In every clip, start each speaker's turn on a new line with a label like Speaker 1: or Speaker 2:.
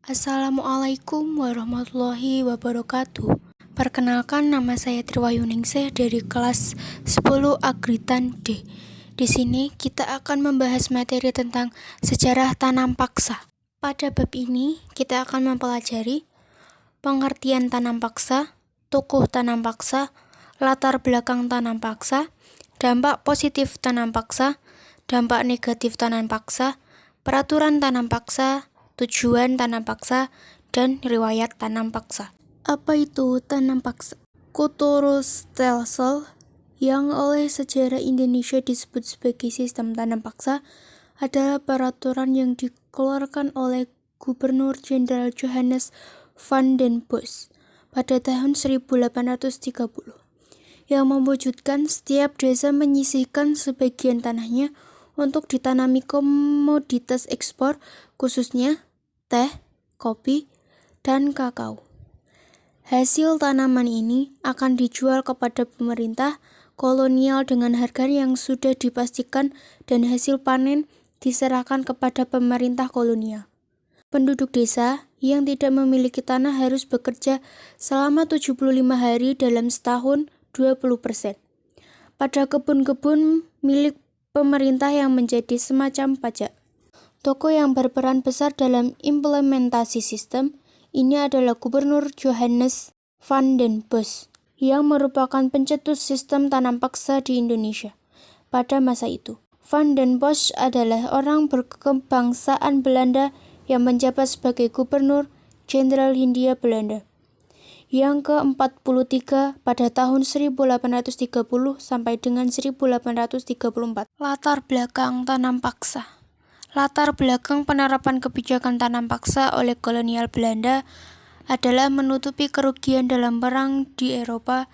Speaker 1: Assalamualaikum warahmatullahi wabarakatuh. Perkenalkan, nama saya Triwayuningsih dari kelas 10 Agritan D. Di sini kita akan membahas materi tentang sejarah tanam paksa. Pada bab ini kita akan mempelajari pengertian tanam paksa, tokoh tanam paksa, latar belakang tanam paksa, dampak positif tanam paksa, dampak negatif tanam paksa, peraturan tanam paksa, tujuan tanam paksa, dan riwayat tanam paksa. Apa itu tanam paksa? Kulturstelsel yang oleh sejarah Indonesia disebut sebagai sistem tanam paksa adalah peraturan yang dikeluarkan oleh Gubernur Jenderal Johannes van den Bosch pada tahun 1830 yang mewujudkan setiap desa menyisihkan sebagian tanahnya untuk ditanami komoditas ekspor, khususnya teh, kopi, dan kakao. Hasil tanaman ini akan dijual kepada pemerintah kolonial dengan harga yang sudah dipastikan dan hasil panen diserahkan kepada pemerintah kolonial. Penduduk desa yang tidak memiliki tanah harus bekerja selama 75 hari dalam setahun 20%. Pada kebun-kebun milik pemerintah yang menjadi semacam pajak. Tokoh yang berperan besar dalam implementasi sistem ini adalah Gubernur Johannes van den Bosch yang merupakan pencetus sistem tanam paksa di Indonesia. Pada masa itu, Van den Bosch adalah orang berkebangsaan Belanda yang menjabat sebagai Gubernur Jenderal Hindia Belanda yang ke-43 pada tahun 1830 sampai dengan 1834. Latar belakang tanam paksa. Latar belakang penerapan kebijakan tanam paksa oleh kolonial Belanda adalah menutupi kerugian dalam perang di Eropa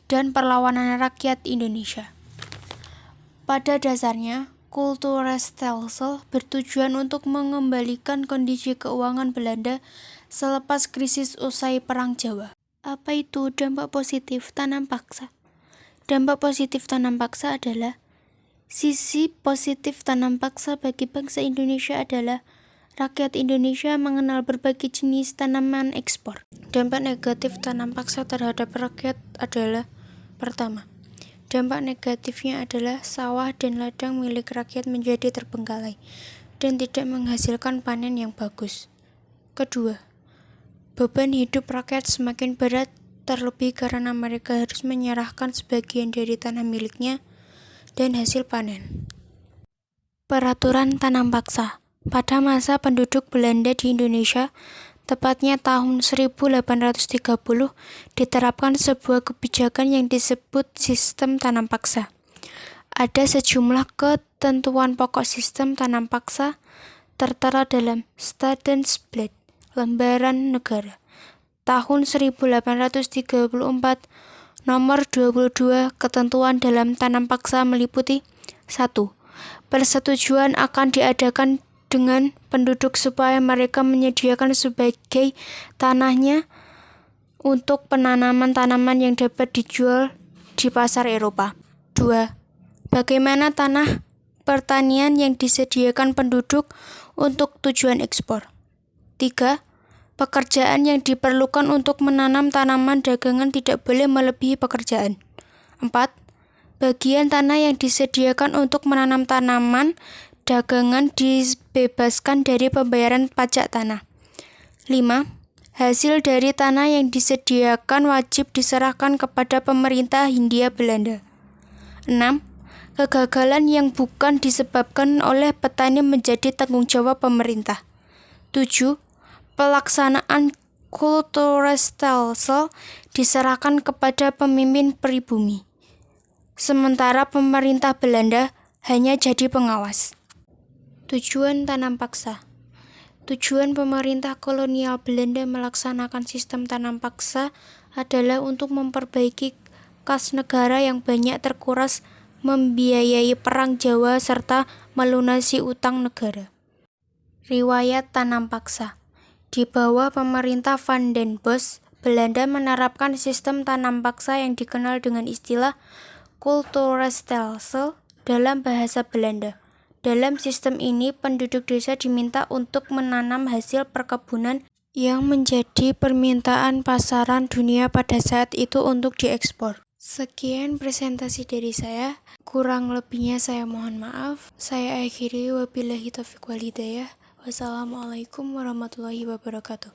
Speaker 1: dan perlawanan rakyat Indonesia. Pada dasarnya, Kulturstelsel bertujuan untuk mengembalikan kondisi keuangan Belanda selepas krisis usai Perang Jawa. Apa itu dampak positif tanam paksa? Dampak positif tanam paksa adalah sisi positif tanam paksa bagi bangsa Indonesia adalah rakyat Indonesia mengenal berbagai jenis tanaman ekspor. Dampak negatif tanam paksa terhadap rakyat adalah: pertama, dampak negatifnya adalah sawah dan ladang milik rakyat menjadi terbengkalai dan tidak menghasilkan panen yang bagus. Kedua, beban hidup rakyat semakin berat, terlebih karena mereka harus menyerahkan sebagian dari tanah miliknya dan hasil panen. Peraturan tanam paksa. Pada masa penduduk Belanda di Indonesia, tepatnya tahun 1830, diterapkan sebuah kebijakan yang disebut sistem tanam paksa. Ada sejumlah ketentuan pokok sistem tanam paksa tertera dalam Staatsblad, Lembaran Negara, tahun 1834, nomor 22. Ketentuan dalam tanam paksa meliputi: 1. Persetujuan akan diadakan dengan penduduk supaya mereka menyediakan sebagai tanahnya untuk penanaman tanaman yang dapat dijual di pasar Eropa. 2. Bagaimana tanah pertanian yang disediakan penduduk untuk tujuan ekspor. 3. Pekerjaan yang diperlukan untuk menanam tanaman dagangan tidak boleh melebihi pekerjaan. 4. Bagian tanah yang disediakan untuk menanam tanaman dagangan dibebaskan dari pembayaran pajak tanah. 5. Hasil dari tanah yang disediakan wajib diserahkan kepada pemerintah Hindia Belanda. 6. Kegagalan yang bukan disebabkan oleh petani menjadi tanggung jawab pemerintah. 7. Pelaksanaan Kulturstelsel diserahkan kepada pemimpin pribumi, sementara pemerintah Belanda hanya jadi pengawas. Tujuan tanam paksa. Tujuan pemerintah kolonial Belanda melaksanakan sistem tanam paksa adalah untuk memperbaiki kas negara yang banyak terkuras, membiayai Perang Jawa, serta melunasi utang negara. Riwayat tanam paksa. Di bawah pemerintah Van den Bosch, Belanda menerapkan sistem tanam paksa yang dikenal dengan istilah Kulturstelsel dalam bahasa Belanda. Dalam sistem ini, penduduk desa diminta untuk menanam hasil perkebunan yang menjadi permintaan pasaran dunia pada saat itu untuk diekspor. Sekian presentasi dari saya, kurang lebihnya saya mohon maaf. Saya akhiri, wabillahi taufiq wal hidayah. Wassalamualaikum warahmatullahi wabarakatuh.